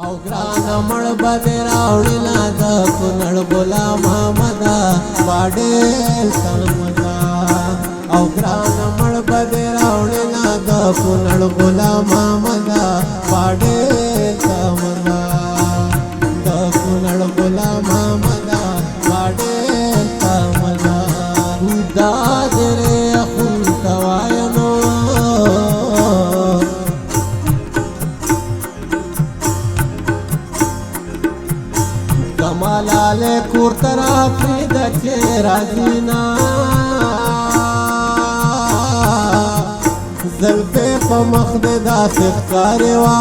او ګرانه مړ به دې راوړینه د کونړ غلام محمده باډېر سلمده او ګرانه مړ به دې راوړینه د کونړ غلام محمده باډېر سلمده د کونړ غلام محمده باډېر سلمده دا درې خون تواینو کمالاله کور طرفی د چرازینا زلفه په مخ د داسې ښکارې وا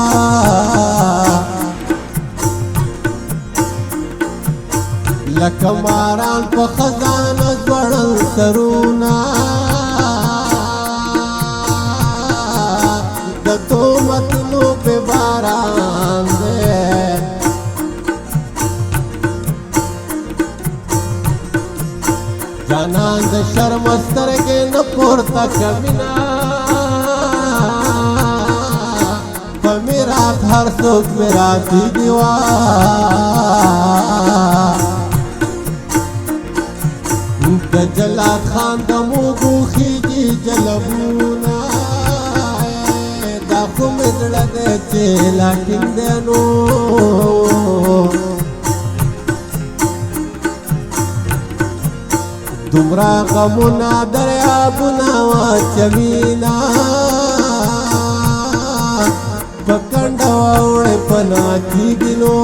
لکه ماران په خزانه ځوړل سرونه د تهمتونو په باران دی جانان د شرم سترګې نه پورته کوينا په میراث هر څوک میراثي دیوا د جلات خان د موږو خيږي جلبونه دا خو مې زړه دی چې لا ټینګدنو دومره غمونه دریابونه واچوینا په کنډه واوړې پناه کېږي نو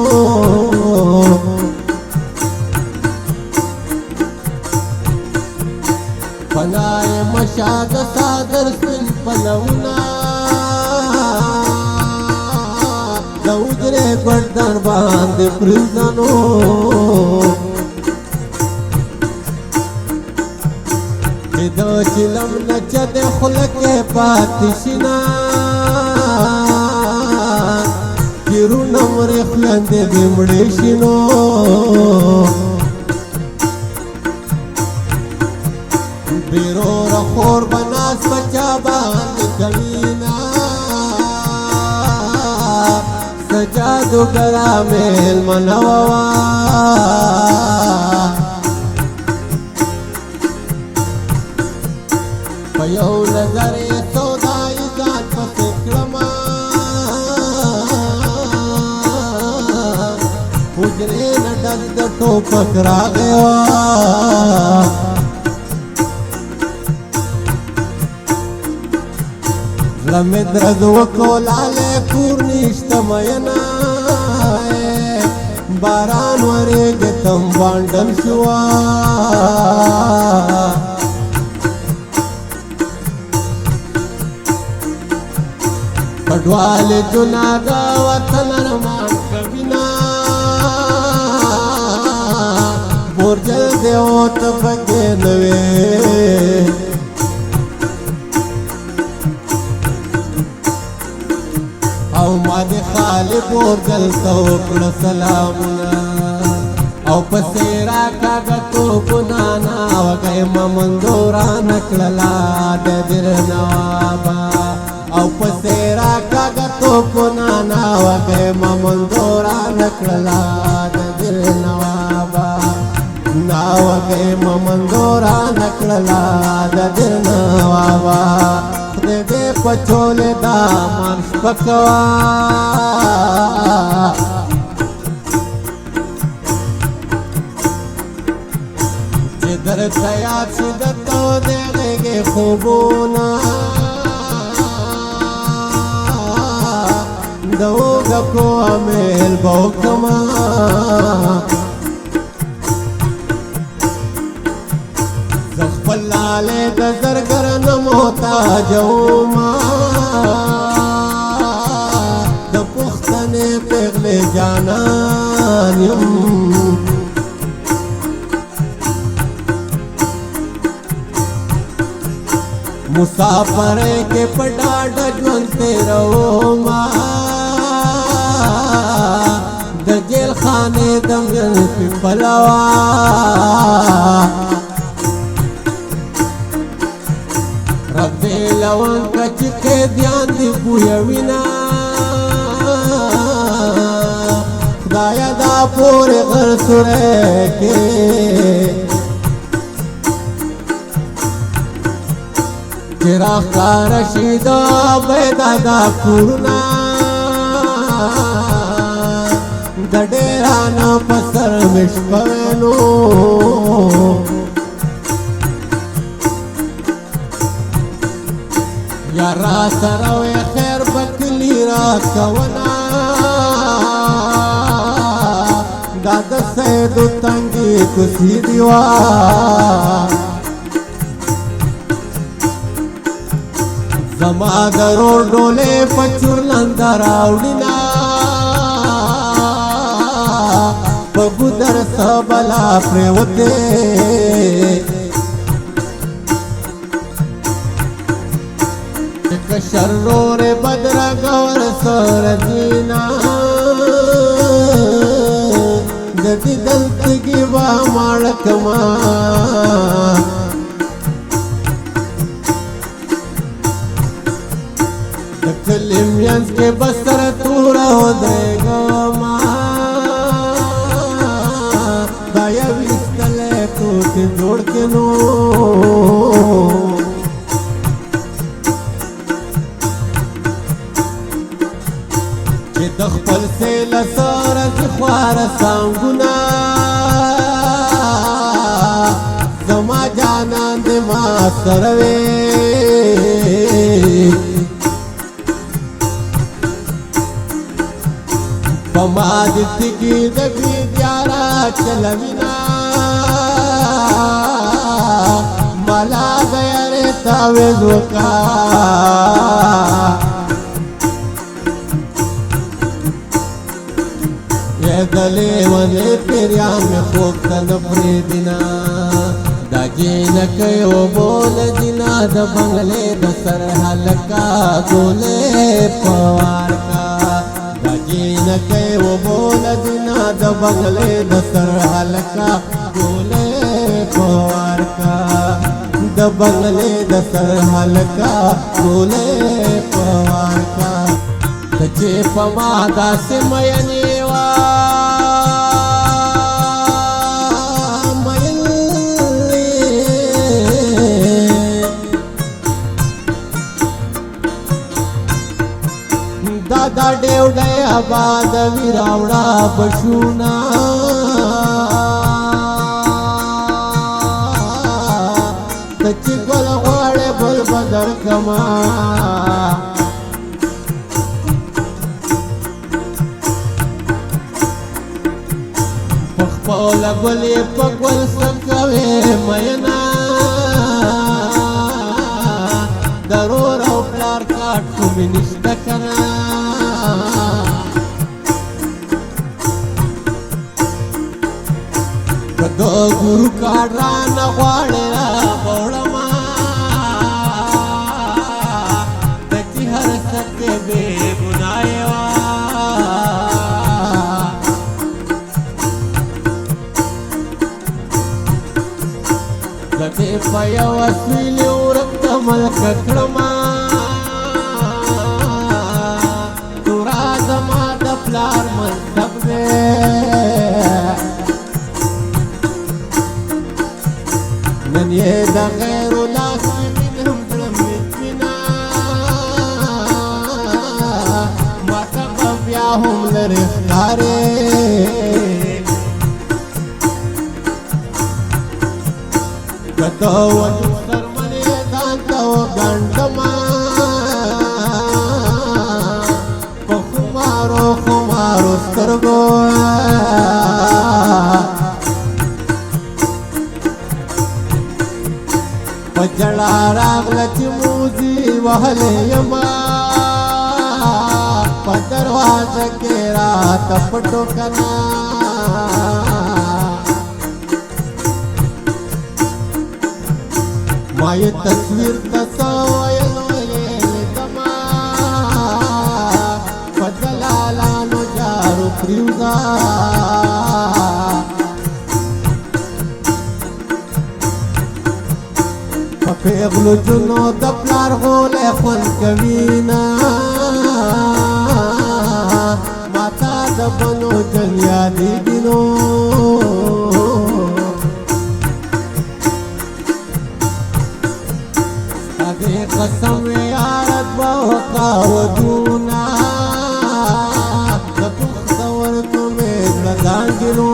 پناه یې مشه د څادر سپین پلونه د حجرې ګردن باندې پرېږدنو د چلم نچه د خلکه پاتې شینا کیرونه مرې خلندې دې مړې شینو بیروره خور بناس بچا باندې کوینا سجادوګرا میلمنوا په یو نظر یې سودایي ځان پسې کړمه حجرې نه ډک د ټوپک راغی وه زړه مې درد وکړو لالی کور نشته مینه باران ورېږي تم بانډل شوه کډوال جناګا وطن ارمان کوینا بورجل دیو ته پکې نوې او ما دې خالي بورجل ته وکړه سلامونه او پسې راکاږه توپونه ناوګی ممندوره نکړله د دیر نوابه او پسې راکاږه توپونه ناوګی ممندوره نکړله د دیر نوابه ناوګی ممندوره نکړله د دیر نوابه خدای دې په چولې دا مان شپه کوه چې درته یاد شي د تودې غېږې خوبونه د اوږکو امیل به وکړمه زه خپل لالی د زرګر نه محتاج ومه د پښتنې پېغلې جانان یم مسافرۍ کې په ډاډه ژوند تېرومه د جیل خانې د ملفې پلوه رب دې لونګه چې قیدیان دې بویوینه زایدا پورې غر سوری کې چې راښکاره شي د بیدادا کورونه د ډېرانو په سر مې شپه وینو یا را سره وې خیر به کلي راکونه دا د سیدو تنګې کوڅې دي وا زما د روړ ډولې په چورلنده راوړينا په ګودر څه بلا پرېوتې کشر رورې بدرګه ورسره ځينا د دې دلتګي به ماړه کما د کلي مینځ کې بسر توره ودرېږما دا یو ایستلی کوټې جوړ کې نو چې د خپل سیله سره چې خواره سانګونه زما جانان دې ما سره وې په ما دې تګي د بیدیارا چلوینا مالا گیا رے تاویز وکا دلے ونے پیریان میں خوب تنفری دینا دا جینکی و بول دینا دا بنگلے دا سرحلکا گولے پوار کا دا جینکی و بول دینا دا بنگلے دا سرحلکا گولے پوار کا دا بنگلے دا سرحلکا گولے پوار کا تچے پما دا سمینی دا ډېو ډې آباد وي راوړه بشونا ته چې ګل غواړې بل به درکما په خپله ګل یې په ګل څه کوې مینا د رور او پلار کاټ خو مې نشته کنه دو گرو کاران غواړي را وړما دتی هر سکه به ګنايوا دته پيا وسيل ورت ملک کړما تورا زما د پلار مذهب نن یې د غیر لاس منهم ظلمتنا ماته به بیا هم لرې ښکارې که ته وجود څرمنې ځان ته وګنډما په خمارو خمارو سترګو پجړا راغله چې موزي وهلې یما په دروازه کې راته پټو کنا ما یې تصویر ته څه ویل لیدما په دلالانو جارو پرېوځه پیغلو جنو د پلار غولې خوند کوي نه ماته د عربانو جنگ یادیږي نو دې قسم یارت وکا ودونا کتو خبر تو مې لګانګلو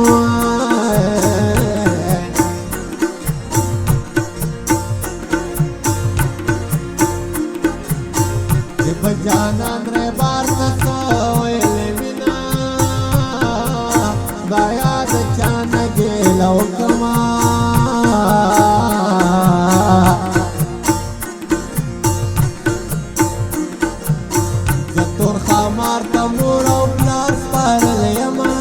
دې بجانا درې بار نسو ویلې مینا دایا د چان ګلو کما خامار تمور او پلاس پارل یما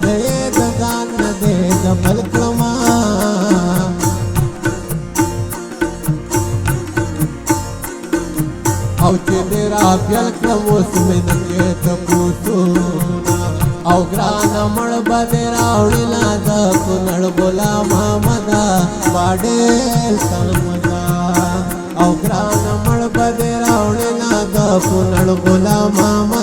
دې د ځان دې د ملک ما او چې دې را پیل کړم اوس مې نه ته پوسو او ګران مړ باندې راوړل د کونړ غلام محمد باډل سلمدا او ګران مړ باندې راوړل د کونړ غلام محمد